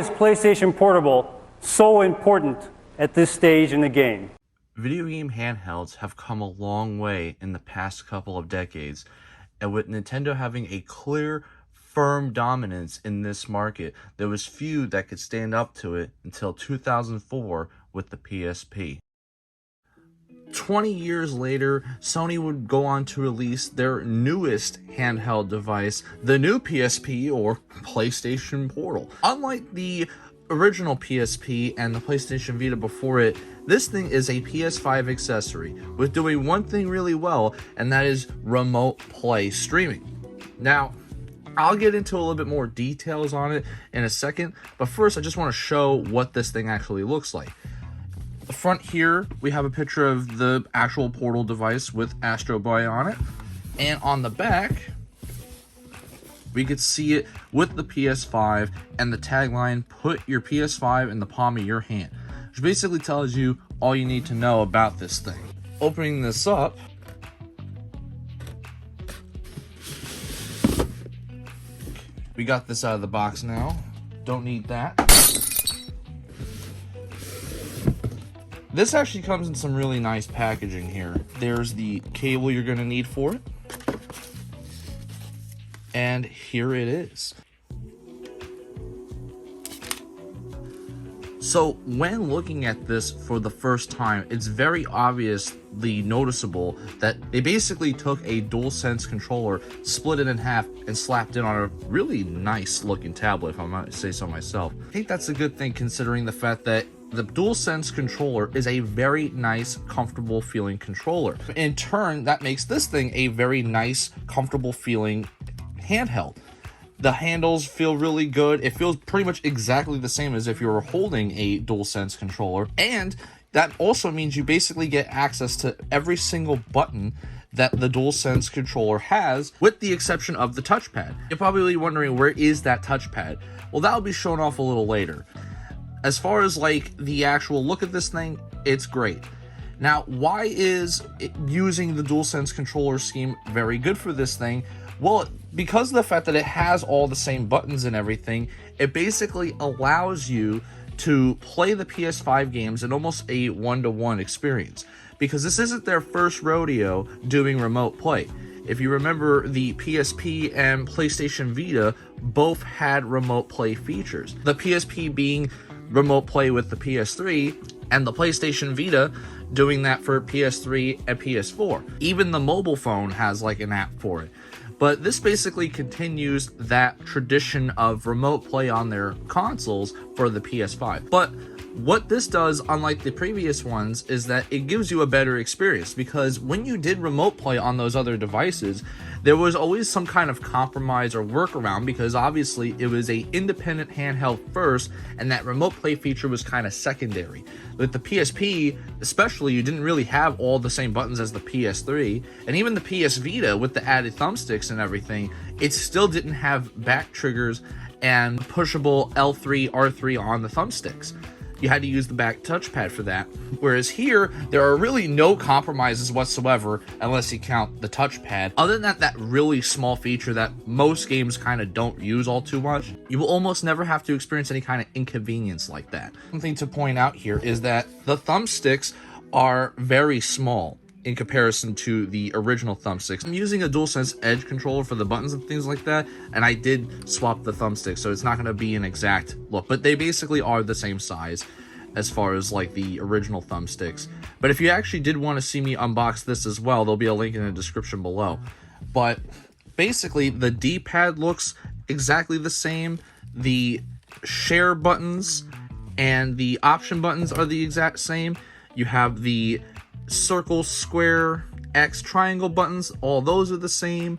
is PlayStation Portable so important at this stage in the game? Video game handhelds have come a long way in the past couple of decades, and with Nintendo having a clear, firm dominance in this market, there was few that could stand up to it until 2004 with the PSP. 20 years later, Sony would go on to release their newest handheld device, the new PSP or PlayStation Portal. Unlike the original PSP and the PlayStation Vita before it, this thing is a PS5 accessory with doing one thing really well, and that is remote play streaming. Now, I'll get into a little bit more details on it in a second, but first I just want to show what this thing actually looks like. The front here, we have a picture of the actual Portal device with Astro Boy on it, and on the back, we could see it with the PS5 and the tagline, "Put your PS5 in the palm of your hand," which basically tells you all you need to know about this thing. Opening this up, we got this out of the box now. Don't need that. This actually comes in some really nice packaging here. There's the cable you're going to need for it. And here it is. So when looking at this for the first time, it's very obviously noticeable that they basically took a Dualsense controller, split it in half, and slapped it on a really nice looking tablet, if I might say so myself. I think that's a good thing considering the fact that the Dualsense controller is a very nice, comfortable feeling controller. In turn, that makes this thing a very nice, comfortable feeling handheld. The handles feel really good. It feels pretty much exactly the same as if you were holding a Dualsense controller. And that also means you basically get access to every single button that the Dualsense controller has, with the exception of the touchpad. You're probably wondering, where is that touchpad? Well, that'll be shown off a little later. As far as like the actual look of this thing, it's great. Now, why is using the Dualsense controller scheme very good for this thing? Well, because of the fact that it has all the same buttons and everything, it basically allows you to play the PS5 games in almost a one-to-one experience. Because this isn't their first rodeo doing remote play. If you remember, the PSP and PlayStation Vita both had remote play features. The PSP being remote play with the PS3, and the PlayStation Vita doing that for PS3 and PS4. Even the mobile phone has like an app for it. But this basically continues that tradition of remote play on their consoles for the PS5. But what this does, unlike the previous ones, is that it gives you a better experience, because when you did remote play on those other devices, there was always some kind of compromise or workaround, because obviously it was a independent handheld first, and that remote play feature was kind of secondary. With the PSP, especially, you didn't really have all the same buttons as the PS3, and even the PS Vita with the added thumbsticks and everything, it still didn't have back triggers and pushable L3, R3 on the thumbsticks. You had to use the back touchpad for that. Whereas here, there are really no compromises whatsoever, unless you count the touchpad. Other than that really small feature that most games kind of don't use all too much, you will almost never have to experience any kind of inconvenience like that. Something to point out here is that the thumbsticks are very small in comparison to the original thumbsticks. I'm using a Dualsense Edge controller for the buttons and things like that, and I did swap the thumbsticks, so it's not going to be an exact look, but they basically are the same size as far as like the original thumbsticks. But if you actually did want to see me unbox this as well, there'll be a link in the description below. But basically, the D-pad looks exactly the same. The share buttons and the option buttons are the exact same. You have the circle, square, X, triangle buttons, all those are the same,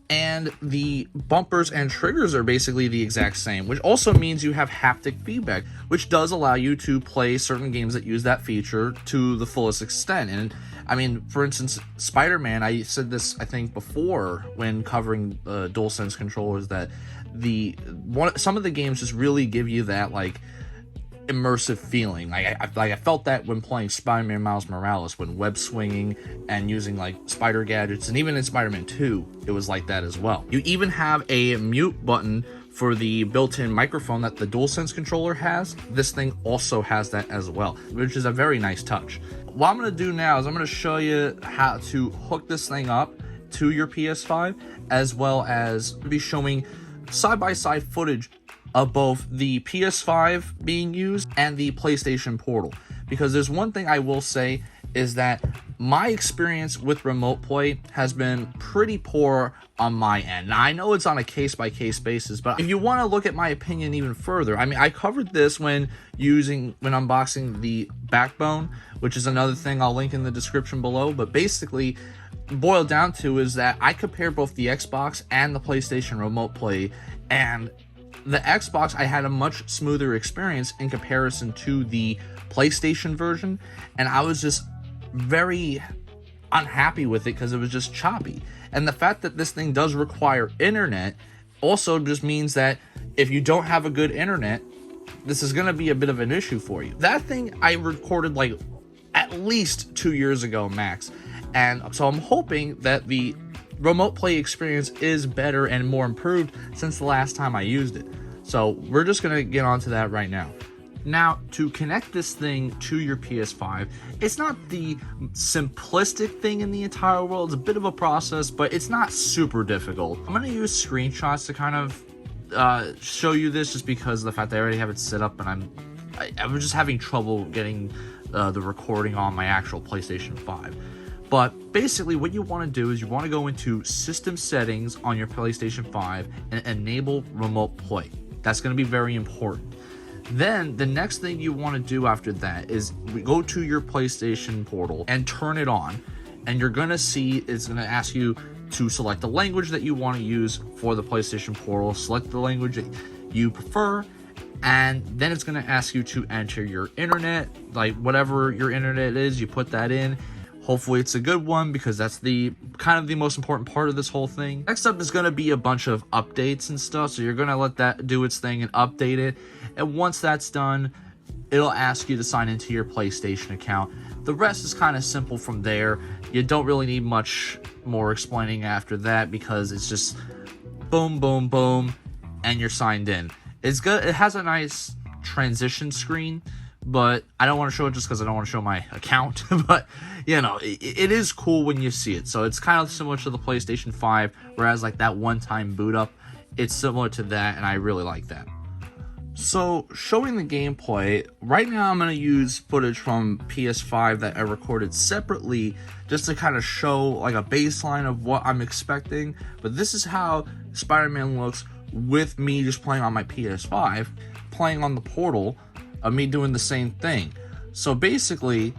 and the bumpers and triggers are basically the exact same, which also means you have haptic feedback, which does allow you to play certain games that use that feature to the fullest extent. And I mean, for instance, Spider-Man, I said this I think before when covering DualSense controllers, that some of the games just really give you that like immersive feeling. I felt that when playing Spider-Man Miles Morales, when web swinging and using like spider gadgets, and even in Spider-Man 2 it was like that as well. You even have a mute button for the built-in microphone that the Dualsense controller has, this thing also has that as well, which is a very nice touch. What I'm going to do now is I'm going to show you how to hook this thing up to your PS5, as well as be showing side-by-side footage of both the PS5 being used and the PlayStation Portal. Because there's one thing I will say is that my experience with remote play has been pretty poor on my end. Now, I know it's on a case-by-case basis, but if you want to look at my opinion even further, I mean, I covered this when unboxing the Backbone, which is another thing I'll link in the description below. But basically, boiled down to is that I compare both the Xbox and the PlayStation remote play, and the Xbox, I had a much smoother experience in comparison to the PlayStation version, and I was just very unhappy with it because it was just choppy. And the fact that this thing does require internet also just means that if you don't have a good internet, this is going to be a bit of an issue for you. That thing I recorded like at least 2 years ago max, and so I'm hoping that the remote play experience is better and more improved since the last time I used it. So we're just going to get onto that right now. Now, to connect this thing to your PS5, it's not the simplistic thing in the entire world. It's a bit of a process, but it's not super difficult. I'm going to use screenshots to kind of show you this, just because of the fact that I already have it set up, and I'm just having trouble getting the recording on my actual PlayStation 5. But basically what you want to do is you want to go into system settings on your PlayStation 5 and enable remote play. That's going to be very important. Then the next thing you want to do after that is go to your PlayStation Portal and turn it on, and you're going to see it's going to ask you to select the language that you want to use for the PlayStation Portal. Select the language that you prefer, and then it's going to ask you to enter your internet, like whatever your internet is, you put that in. Hopefully it's a good one, because that's the kind of the most important part of this whole thing. Next up is going to be a bunch of updates and stuff, so you're going to let that do its thing and update it. And once that's done, it'll ask you to sign into your PlayStation account. The rest is kind of simple from there. You don't really need much more explaining after that, because it's just boom, boom, boom, and you're signed in. It's good. It has a nice transition screen, but I don't want to show it just because I don't want to show my account. But, you know, it is cool when you see it. So it's kind of similar to the PlayStation 5, whereas like that one-time boot up, it's similar to that, and I really like that. So, showing the gameplay, right now I'm going to use footage from PS5 that I recorded separately, just to kind of show like a baseline of what I'm expecting. But this is how Spider-Man looks with me just playing on my PS5, playing on the Portal, of me doing the same thing. So basically,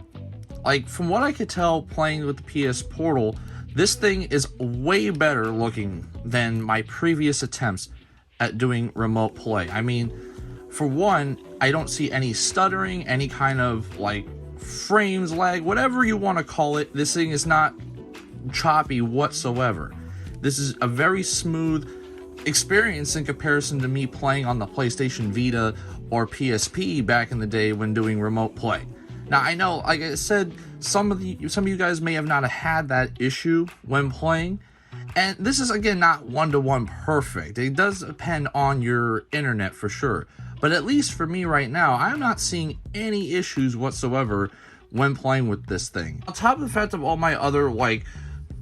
like from what I could tell playing with the PS Portal, this thing is way better looking than my previous attempts at doing remote play. I mean, for one, I don't see any stuttering, any kind of like frames lag, whatever you want to call it. This thing is not choppy whatsoever. This is a very smooth experience in comparison to me playing on the PlayStation Vita or PSP back in the day when doing remote play. Now, I know, like I said, some of you guys may have not had that issue when playing, and this is again not one-to-one perfect. It does depend on your internet for sure, but at least for me right now, I'm not seeing any issues whatsoever when playing with this thing. On top of the fact of all my other like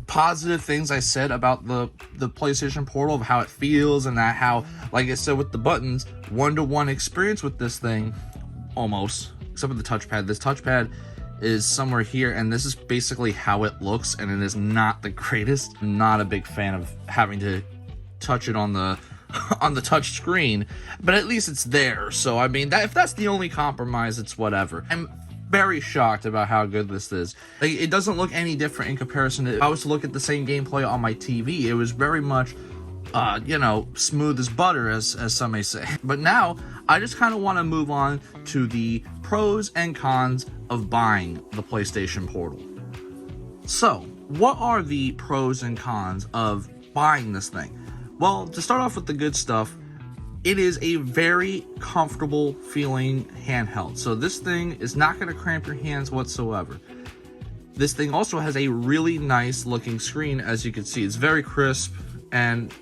positive things I said about the PlayStation Portal, of how it feels, and that how, like I said with the buttons, one-to-one experience with this thing, almost, except with the touchpad. This touchpad is somewhere here, and this is basically how it looks, and it is not the greatest. I'm not a big fan of having to touch it on the on the touch screen, but at least it's there. So I mean, that if that's the only compromise, it's whatever. I'm very shocked about how good this is. Like, it doesn't look any different in comparison to if I was to look at the same gameplay on my TV. It was very much you know, smooth as butter, as some may say. But now I just kind of want to move on to the pros and cons of buying the PlayStation Portal. So what are the pros and cons of buying this thing? Well, to start off with the good stuff, it is a very comfortable feeling handheld. So this thing is not going to cramp your hands whatsoever. This thing also has a really nice looking screen, as you can see. It's very crisp and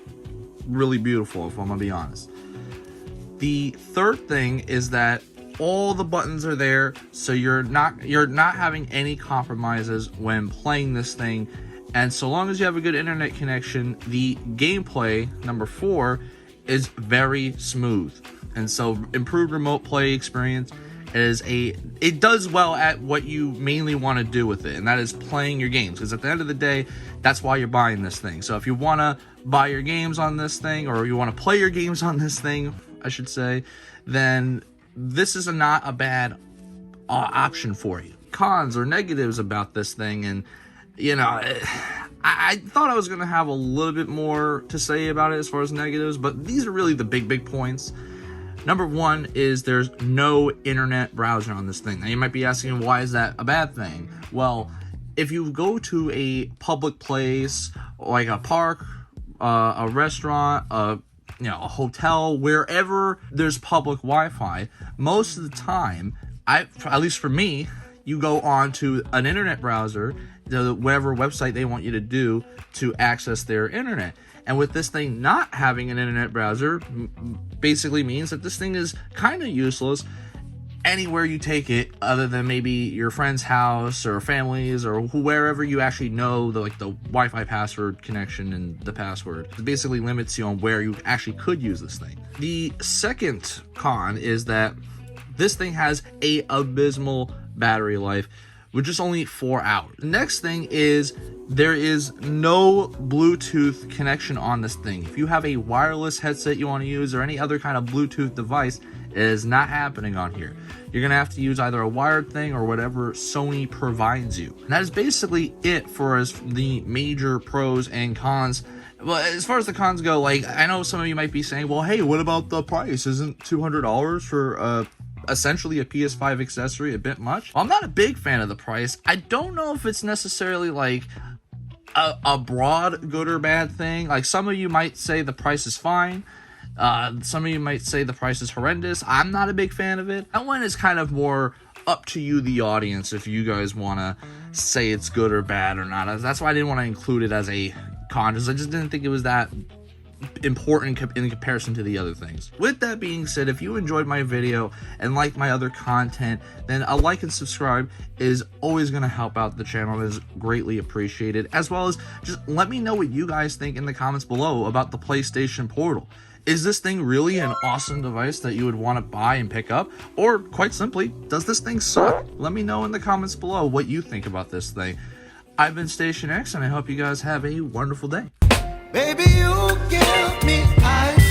really beautiful, if I'm going to be honest. The third thing is that all the buttons are there, so you're not having any compromises when playing this thing. And so long as you have a good internet connection, the gameplay, number 4, is very smooth. And so improved remote play experience it does well at what you mainly want to do with it, and that is playing your games, because at the end of the day, that's why you're buying this thing. So if you want to buy your games on this thing, or you want to play your games on this thing, I should say, then this is not a bad option for you. Cons or negatives about this thing, and you know, I thought I was going to have a little bit more to say about it as far as negatives, but these are really the big points. Number 1 is there's no internet browser on this thing. Now you might be asking, why is that a bad thing? Well, if you go to a public place like a park, a restaurant, a hotel, wherever there's public Wi-Fi, most of the time, at least for me, you go on to an internet browser, whatever website they want you to do to access their internet. And with this thing not having an internet browser, basically means that this thing is kind of useless anywhere you take it, other than maybe your friend's house or family's or wherever you actually know the Wi-Fi password connection and the password. It basically limits you on where you actually could use this thing. The second con is that this thing has a abysmal battery life, which is only 4 hours. The next thing is there is no Bluetooth connection on this thing. If you have a wireless headset you want to use or any other kind of Bluetooth device, it is not happening on here. You're going to have to use either a wired thing or whatever Sony provides you. And that is basically it for the major pros and cons. Well, as far as the cons go, I know some of you might be saying, well, hey, what about the price? Isn't $200 for essentially a PS5 accessory a bit much? Well, I'm not a big fan of the price. I don't know if it's necessarily a broad good or bad thing. Some of you might say the price is fine. Some of you might say the price is horrendous. I'm not a big fan of it. That one is kind of more up to you, the audience, if you guys want to say it's good or bad or not. That's why I didn't want to include it as a con, because I just didn't think it was that important in comparison to the other things. With that being said, if you enjoyed my video and like my other content, then a like and subscribe is always going to help out the channel. It is greatly appreciated, as well as just let me know what you guys think in the comments below about the PlayStation Portal. Is this thing really an awesome device that you would want to buy and pick up? Or quite simply, does this thing suck? Let me know in the comments below what you think about this thing. I've been Station X, and I hope you guys have a wonderful day. Baby, you give me eyes.